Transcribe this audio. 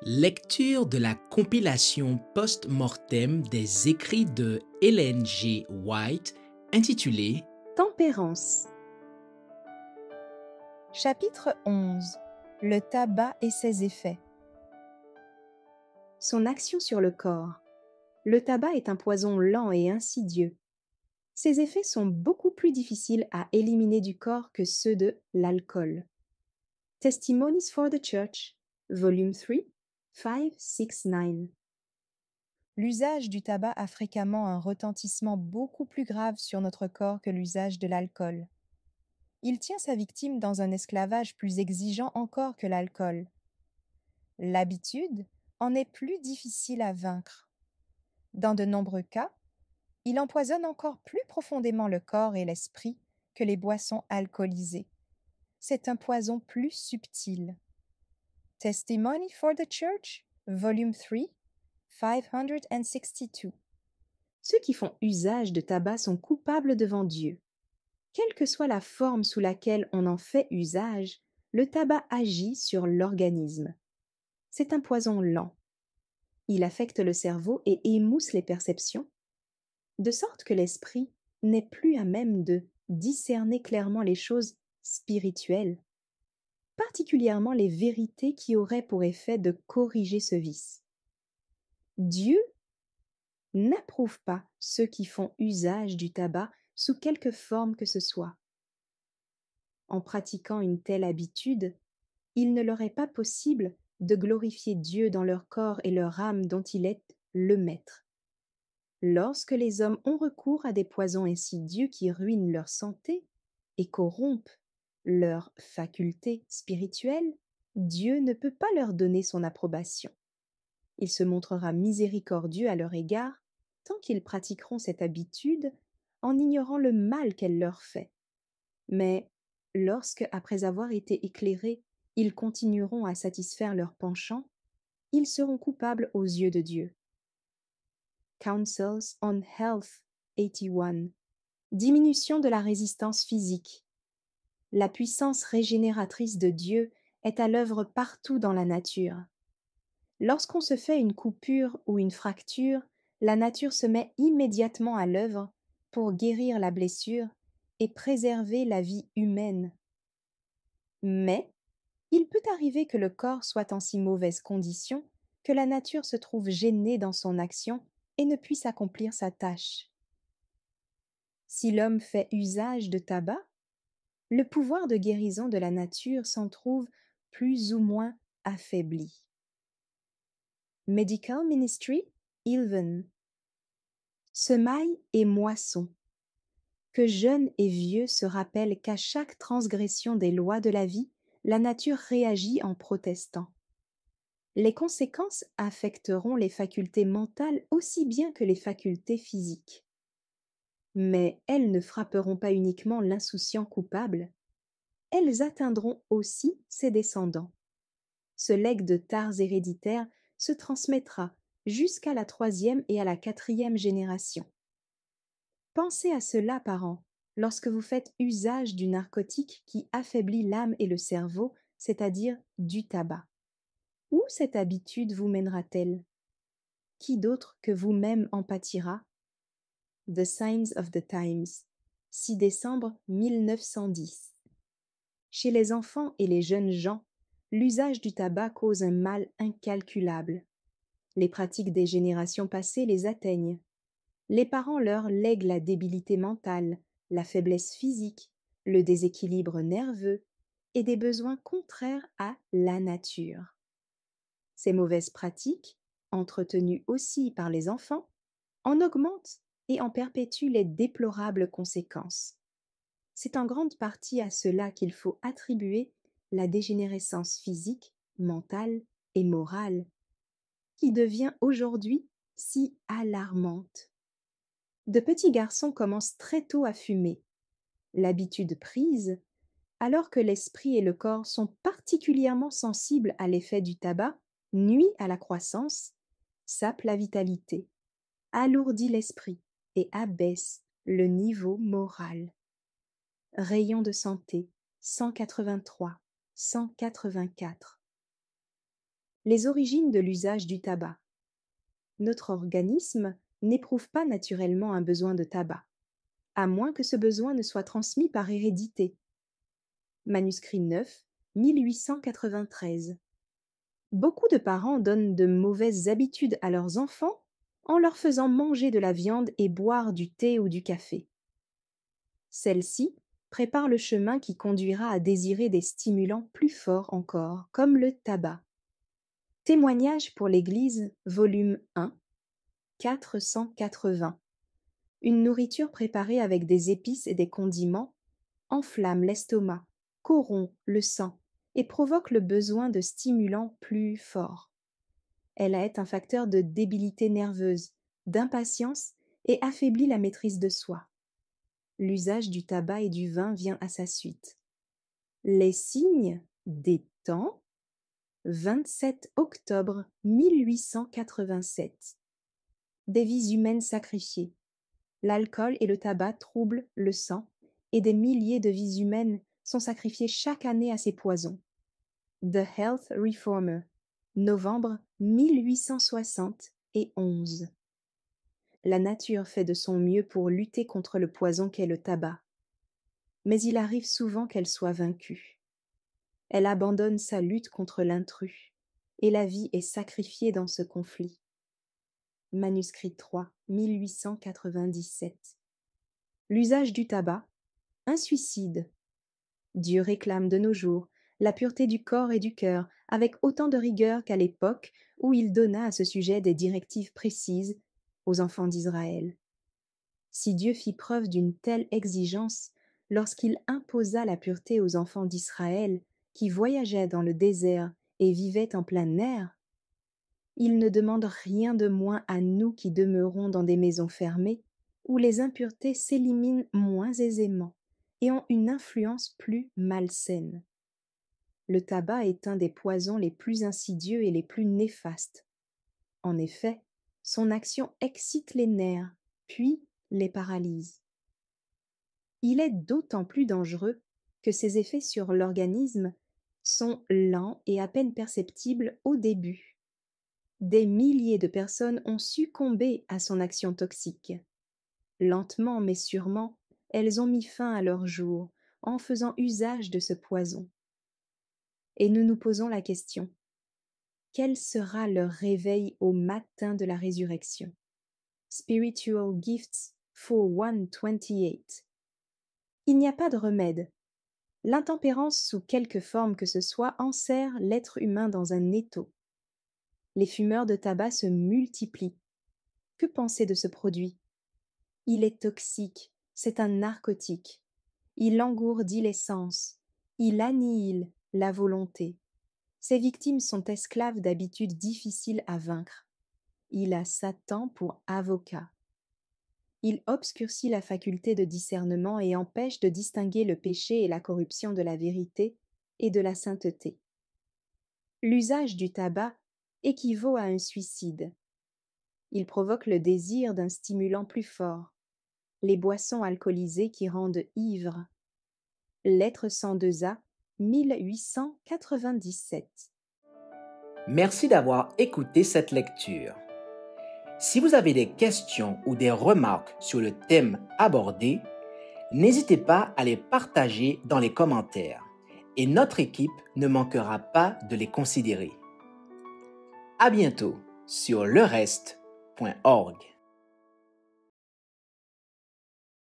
Lecture de la compilation post-mortem des écrits de Ellen G. White intitulée Tempérance. Chapitre 11. Le tabac et ses effets. Son action sur le corps. Le tabac est un poison lent et insidieux. Ses effets sont beaucoup plus difficiles à éliminer du corps que ceux de l'alcool. Testimonies for the Church, Volume 3, 569. L'usage du tabac a fréquemment un retentissement beaucoup plus grave sur notre corps que l'usage de l'alcool. Il tient sa victime dans un esclavage plus exigeant encore que l'alcool. L'habitude en est plus difficile à vaincre. Dans de nombreux cas, il empoisonne encore plus profondément le corps et l'esprit que les boissons alcoolisées. C'est un poison plus subtil. Testimony for the Church, Volume 3, 562. Ceux qui font usage de tabac sont coupables devant Dieu. Quelle que soit la forme sous laquelle on en fait usage, le tabac agit sur l'organisme. C'est un poison lent. Il affecte le cerveau et émousse les perceptions, de sorte que l'esprit n'est plus à même de discerner clairement les choses spirituelles, particulièrement les vérités qui auraient pour effet de corriger ce vice. Dieu n'approuve pas ceux qui font usage du tabac sous quelque forme que ce soit. En pratiquant une telle habitude, il ne leur est pas possible de glorifier Dieu dans leur corps et leur âme dont il est le maître. Lorsque les hommes ont recours à des poisons insidieux qui ruinent leur santé et corrompent leurs facultés spirituelles, Dieu ne peut pas leur donner son approbation. Il se montrera miséricordieux à leur égard tant qu'ils pratiqueront cette habitude en ignorant le mal qu'elle leur fait. Mais lorsque, après avoir été éclairés, ils continueront à satisfaire leurs penchants, ils seront coupables aux yeux de Dieu. Counsels on Health 81. Diminution de la résistance physique. La puissance régénératrice de Dieu est à l'œuvre partout dans la nature. Lorsqu'on se fait une coupure ou une fracture, la nature se met immédiatement à l'œuvre pour guérir la blessure et préserver la vie humaine. Mais il peut arriver que le corps soit en si mauvaise condition que la nature se trouve gênée dans son action et ne puisse accomplir sa tâche. Si l'homme fait usage de tabac, le pouvoir de guérison de la nature s'en trouve plus ou moins affaibli. Medical Ministry, Ilven. Semailles et moisson. Que jeunes et vieux se rappellent qu'à chaque transgression des lois de la vie, la nature réagit en protestant. Les conséquences affecteront les facultés mentales aussi bien que les facultés physiques. Mais elles ne frapperont pas uniquement l'insouciant coupable, elles atteindront aussi ses descendants. Ce legs de tares héréditaires se transmettra jusqu'à la 3e et à la 4e génération. Pensez à cela, parents, lorsque vous faites usage du narcotique qui affaiblit l'âme et le cerveau, c'est-à-dire du tabac. Où cette habitude vous mènera-t-elle? Qui d'autre que vous-même en pâtira? The Signs of the Times, 6 décembre 1910. Chez les enfants et les jeunes gens, l'usage du tabac cause un mal incalculable. Les pratiques des générations passées les atteignent. Les parents leur lèguent la débilité mentale, la faiblesse physique, le déséquilibre nerveux et des besoins contraires à la nature. Ces mauvaises pratiques, entretenues aussi par les enfants, en augmentent et en perpétuent les déplorables conséquences. C'est en grande partie à cela qu'il faut attribuer la dégénérescence physique, mentale et morale, qui devient aujourd'hui si alarmante. De petits garçons commencent très tôt à fumer. L'habitude prise, alors que l'esprit et le corps sont particulièrement sensibles à l'effet du tabac, nuit à la croissance, sape la vitalité, alourdit l'esprit et abaisse le niveau moral. Rayon de santé 183, 184. Les origines de l'usage du tabac. Notre organisme n'éprouve pas naturellement un besoin de tabac, à moins que ce besoin ne soit transmis par hérédité. Manuscrit 9, 1893. Beaucoup de parents donnent de mauvaises habitudes à leurs enfants en leur faisant manger de la viande et boire du thé ou du café. Celle-ci prépare le chemin qui conduira à désirer des stimulants plus forts encore, comme le tabac. Témoignage pour l'Église, volume 1, 480. Une nourriture préparée avec des épices et des condiments enflamme l'estomac, corrompt le sang et provoque le besoin de stimulants plus forts. Elle est un facteur de débilité nerveuse, d'impatience et affaiblit la maîtrise de soi. L'usage du tabac et du vin vient à sa suite. Les signes des temps, 27 octobre 1887. Des vies humaines sacrifiées. L'alcool et le tabac troublent le sang et des milliers de vies humaines sont sacrifiées chaque année à ces poisons. The Health Reformer, novembre 1871. La nature fait de son mieux pour lutter contre le poison qu'est le tabac. Mais il arrive souvent qu'elle soit vaincue. Elle abandonne sa lutte contre l'intrus, et la vie est sacrifiée dans ce conflit. Manuscrit 3, 1897. L'usage du tabac, un suicide. Dieu réclame de nos jours la pureté du corps et du cœur avec autant de rigueur qu'à l'époque où il donna à ce sujet des directives précises aux enfants d'Israël. Si Dieu fit preuve d'une telle exigence lorsqu'il imposa la pureté aux enfants d'Israël qui voyageaient dans le désert et vivaient en plein air, il ne demande rien de moins à nous qui demeurons dans des maisons fermées où les impuretés s'éliminent moins aisément et ont une influence plus malsaine. Le tabac est un des poisons les plus insidieux et les plus néfastes. En effet, son action excite les nerfs, puis les paralyse. Il est d'autant plus dangereux que ses effets sur l'organisme sont lents et à peine perceptibles au début. Des milliers de personnes ont succombé à son action toxique. Lentement mais sûrement, elles ont mis fin à leur jour en faisant usage de ce poison. Et nous nous posons la question: quel sera leur réveil au matin de la résurrection? Spiritual Gifts 4128. Il n'y a pas de remède. L'intempérance sous quelque forme que ce soit enserre l'être humain dans un étau. Les fumeurs de tabac se multiplient. Que penser de ce produit? Il est toxique, c'est un narcotique. Il engourdit les sens, il annihile la volonté. Ses victimes sont esclaves d'habitudes difficiles à vaincre. Il a Satan pour avocat. Il obscurcit la faculté de discernement et empêche de distinguer le péché et la corruption de la vérité et de la sainteté. L'usage du tabac équivaut à un suicide. Il provoque le désir d'un stimulant plus fort, les boissons alcoolisées qui rendent ivre. Lettre 102A, 1897. Merci d'avoir écouté cette lecture. Si vous avez des questions ou des remarques sur le thème abordé, n'hésitez pas à les partager dans les commentaires et notre équipe ne manquera pas de les considérer. À bientôt sur lereste.org.